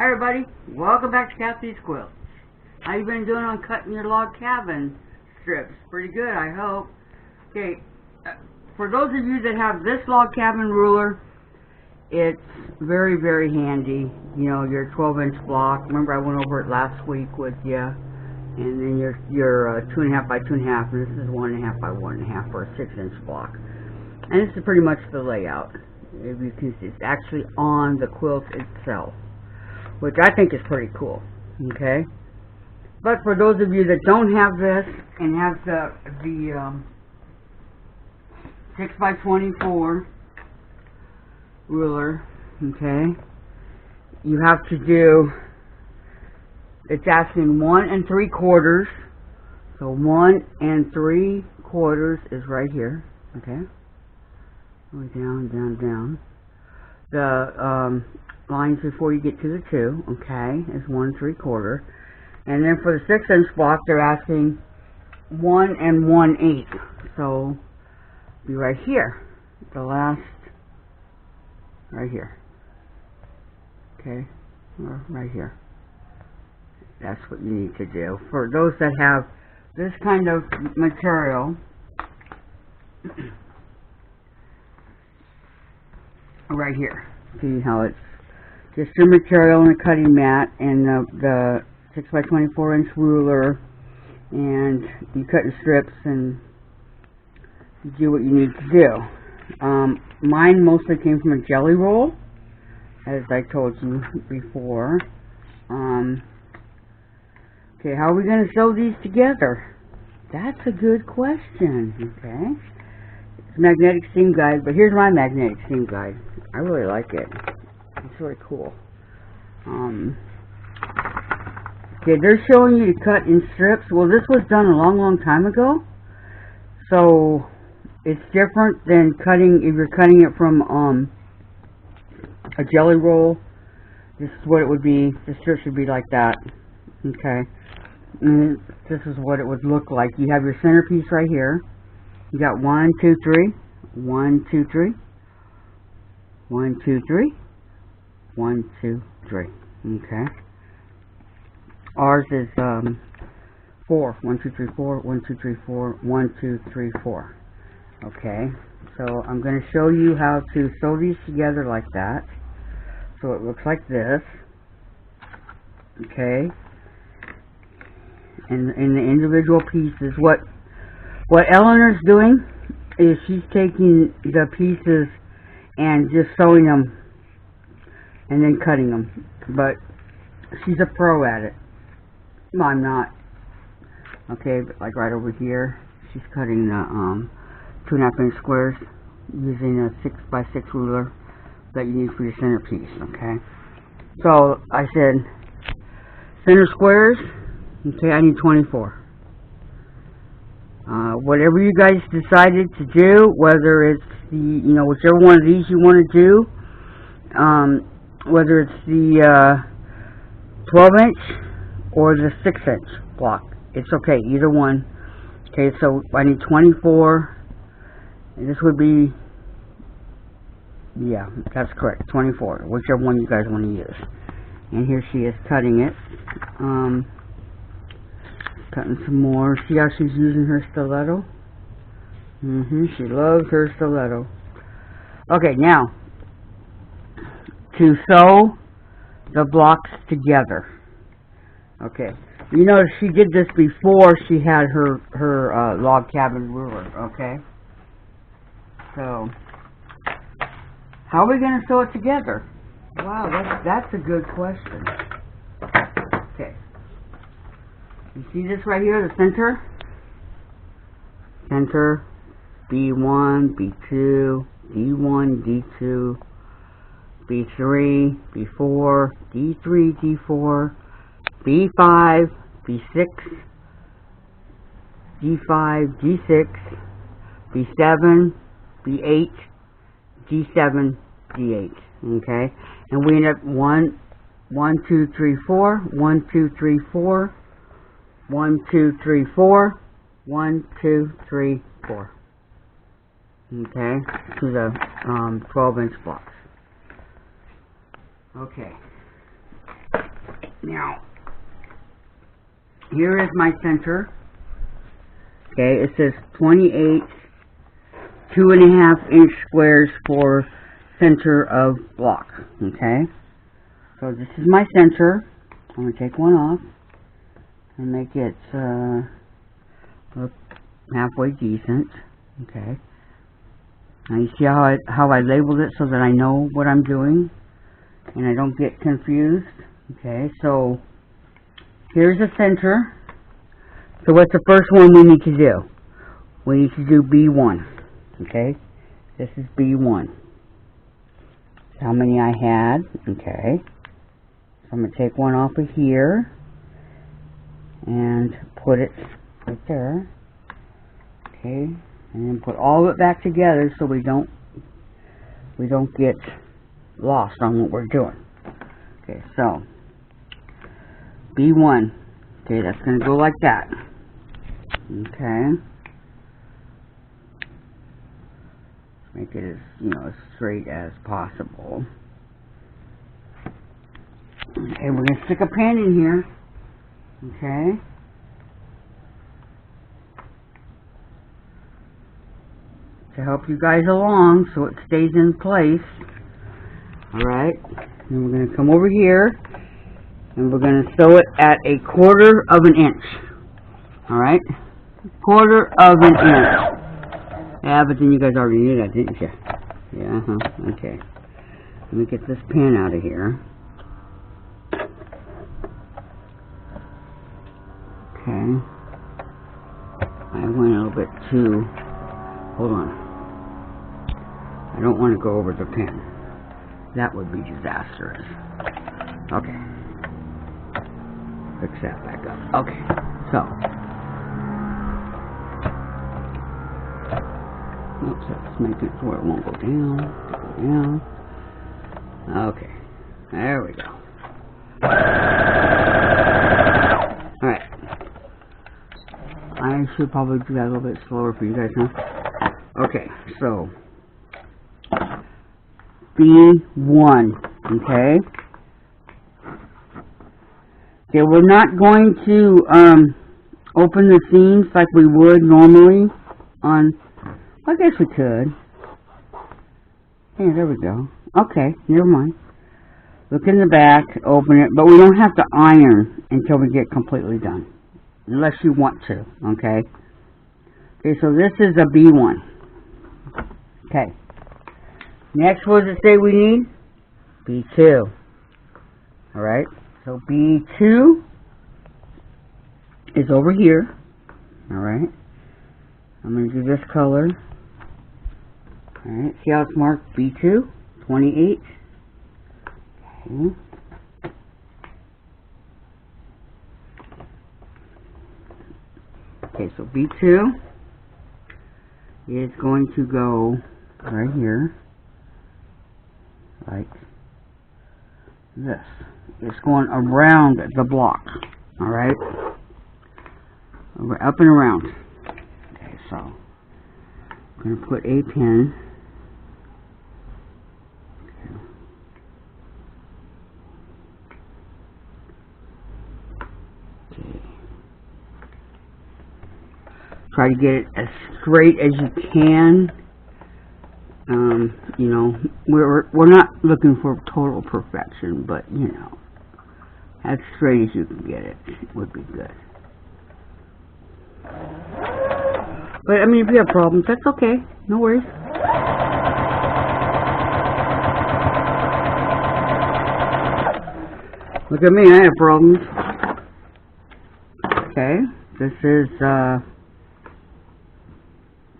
Hi everybody, welcome back to Kathy's Quilts. How you been doing on cutting your log cabin strips? Pretty good, I hope. Okay, for those of you that have this log cabin ruler, it's very, very handy. You know, your 12-inch block. Remember I went over it last week with you. And then your 2.5 by 2.5, and this is 1.5 by 1.5 for a 6-inch block. And this is pretty much the layout. If you can see, it's actually on the quilt itself, which I think is pretty cool. Okay, but for those of you that don't have this and have the 6 by 24 ruler, okay, you have to do. It's asking 1 3/4. So 1 3/4 is right here. Okay, going down, down, down. The lines before you get to the 2, okay, is 1 3/4. And then for the 6-inch block, they're asking 1 1/8. So be right here, the last, right here. Okay, or right here. That's what you need to do. For those that have this kind of material, right here. See how it's just your material and a cutting mat and the 6 by 24 inch ruler, and you cut in strips and you do what you need to do. Mine mostly came from a jelly roll, as I told you before. Okay, how are we going to sew these together? That's a good question. Okay, it's a magnetic seam guide, but here's my magnetic seam guide. I really like it. It's really cool. Okay, they're showing you to cut in strips. Well, this was done a long, long time ago, so it's different than cutting. If you're cutting it from a jelly roll, this is what it would be. The strip should be like that. Okay. And this is what it would look like. You have your centerpiece right here. You got 1 2 3, 1 2 3, 1 2 3, 1 2 3. Okay. Ours is 4. 1 2 3 4, 1 2 3 4, 1 2 3 4. Okay. So I'm going to show you how to sew these together like that. So it looks like this. Okay. In the individual pieces, what Eleanor's doing is she's taking the pieces and just sewing them and then cutting them. But she's a pro at it. No, I'm not. Okay, but like right over here, she's cutting the 2.5 inch squares using a 6 by 6 ruler that you need for your centerpiece. Okay, so I said center squares. Okay, I need 24. Whatever you guys decided to do, whether it's the, whichever one of these you want to do, whether it's the 12-inch or the 6-inch block, it's okay, either one. Okay, so I need 24, and this would be, yeah, that's correct, 24, whichever one you guys want to use. And here she is cutting it. Cutting some more. See how she's using her stiletto? She loves her stiletto. Okay, now to sew the blocks together. Okay, you notice she did this before she had her log cabin ruler. Okay, so how are we going to sew it together? Wow, that's a good question. Okay. You see this right here, the center? Center, B1, B2, D1, D2, B3, B4, D3, D4, B5, B6, D5, D6, B7, B8, D7, D8. Okay? And we end up 1, 2, 3, 4, 1, 2, 3, 4, 1, 2, 3, 4, 1, 2, 3, 4. Okay, to the 12-inch blocks. Okay. Now, here is my center. Okay, it says 28 2.5 inch squares for center of block. Okay, so this is my center. I'm going to take one off and make it look halfway decent. Okay, now you see how I labeled it so that I know what I'm doing and I don't get confused. Okay, so here's the center. So what's the first one we need to do? We need to do B1. Okay, this is B1. How many I had? Okay, so I'm going to take one off of here and put it right there. Okay, and then put all of it back together so we don't get lost on what we're doing. Okay, so B1. Okay, that's going to go like that. Okay, make it as as straight as possible. Okay, we're going to stick a pin in here. Okay, to help you guys along so it stays in place. Alright, then we're going to come over here and we're going to sew it at 1/4 of an inch. Alright, 1/4 of an inch. Yeah, but then you guys already knew that, didn't you? Yeah, okay. Let me get this pin out of here. Okay. I went a little bit too... Hold on. I don't want to go over the pin. That would be disastrous. Okay. Fix that back up. Okay. So. Oops, let's make it so it won't go down. Go down. Okay. There we go. Alright. I should probably do that a little bit slower for you guys, huh? Okay, so B1, okay? Okay, we're not going to open the seams like we would normally on, I guess we could. Yeah, there we go. Okay, never mind. Look in the back, open it, but we don't have to iron until we get completely done. Unless you want to, okay? Okay, so this is a B1. Okay. Next, what does it say we need? B2. Alright, so B2 is over here. Alright. I'm going to do this color. Alright, see how it's marked? B2, 28. Okay. Okay, so B2 is going to go right here, like this. It's going around the block, alright? Up and around. Okay, so I'm going to put a pin. Try to get it as straight as you can. You know, we're not looking for total perfection, but you know, as straight as you can get it would be good. But I mean, if you have problems, that's okay. No worries. Look at me, I have problems. Okay, this is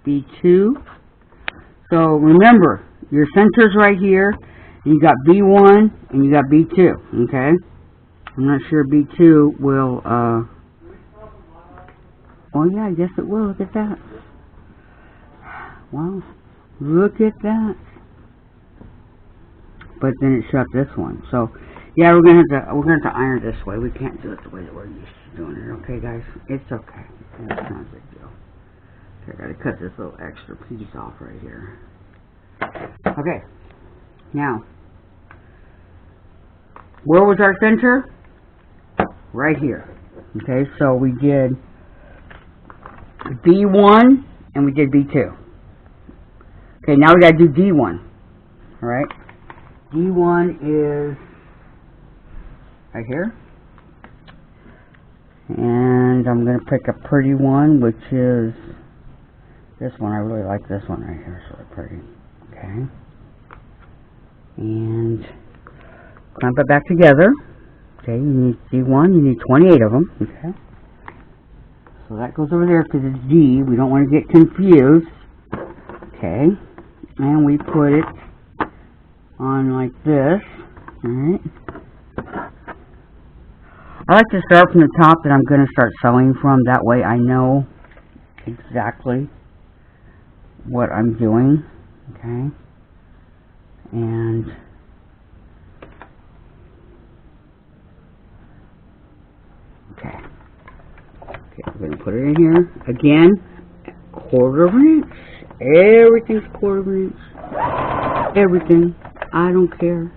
B2. So remember, your center's right here, and you got B1 and you got B2, okay? I'm not sure B2 will, oh yeah, I guess it will. Look at that. Wow, look at that. But then it shut this one. So yeah, we're gonna have to iron this way. We can't do it the way that we're used to doing it. Okay, guys, it's okay. It's not a big deal. Okay, I gotta cut this little extra piece off right here. Okay, now where was our center? right here. Okay, so we did B1 and we did B2. Okay, now we got to do D1. Alright, D1 is right here. And I'm going to pick a pretty one, which is this one. I really like this one right here, sort of pretty. Okay. And clamp it back together. Okay, you need D1, you need 28 of them. Okay. So that goes over there because it's D. We don't want to get confused. Okay. And we put it on like this. Alright. I like to start from the top that I'm going to start sewing from. That way I know exactly what I'm doing. Okay. And okay, we're going to put it in here. Again, 1/4 of an inch. Everything's 1/4 of an inch. Everything. I don't care.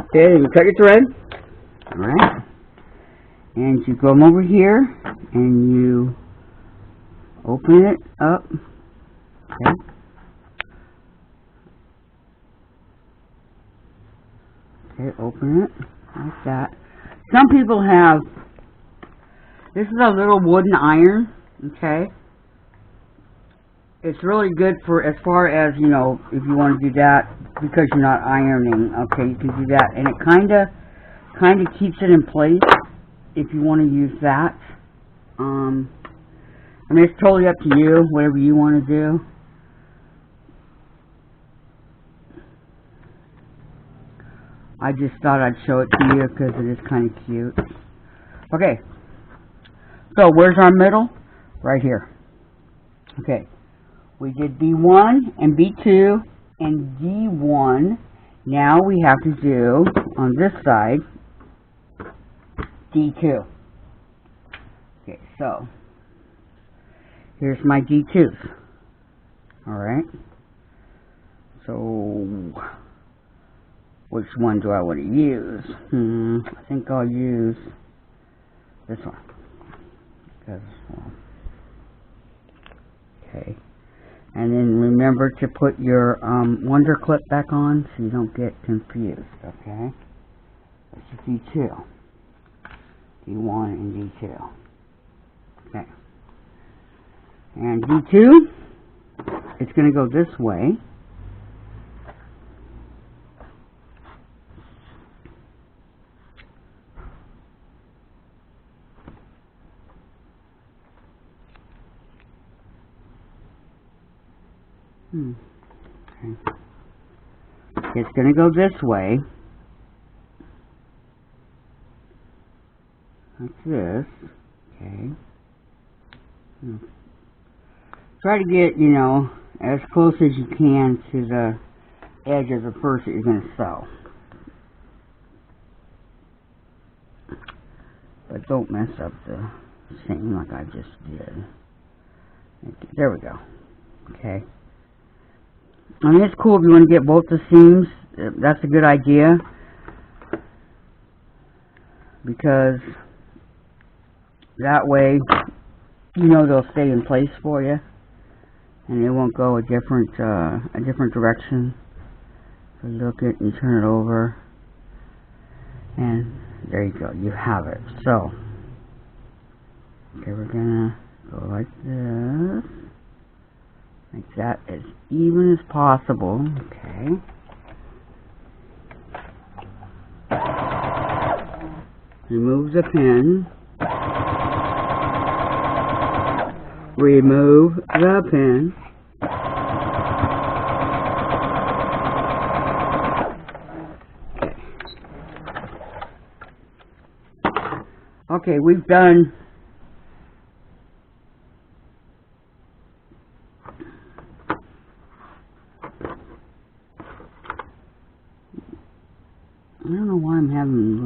Okay, and you cut your thread. Alright. And you come over here and you open it up. Okay. Okay, open it like that. Some people have, this is a little wooden iron, okay. It's really good for, as far as, you know, if you want to do that, because you're not ironing, okay, you can do that. And it kind of keeps it in place if you want to use that. I mean, it's totally up to you, whatever you want to do. I just thought I'd show it to you because it is kind of cute. Okay, so where's our middle? Right here. Okay, we did B1 and B2 and D1. Now we have to do, on this side, D2. Okay, so here's my D2s. Alright, so which one do I want to use? I think I'll use this one. Because, well, okay. And then remember to put your wonder clip back on so you don't get confused, okay? That's D2. D1 and D2. Okay. And D2, it's going to go this way. Okay. It's going to go this way. Like this. Okay. Try to get, you know, as close as you can to the edge of the first that you're going to sew. But don't mess up the seam like I just did. Okay, there we go. Okay. I mean, it's cool if you want to get both the seams. That's a good idea. Because that way, you know, they'll stay in place for you. And they won't go a different direction. So you look at it and you turn it over. And there you go. You have it. So, okay, we're going to go like this. Make that as even as possible. Okay. Remove the pin. Remove the pin. Okay, we've done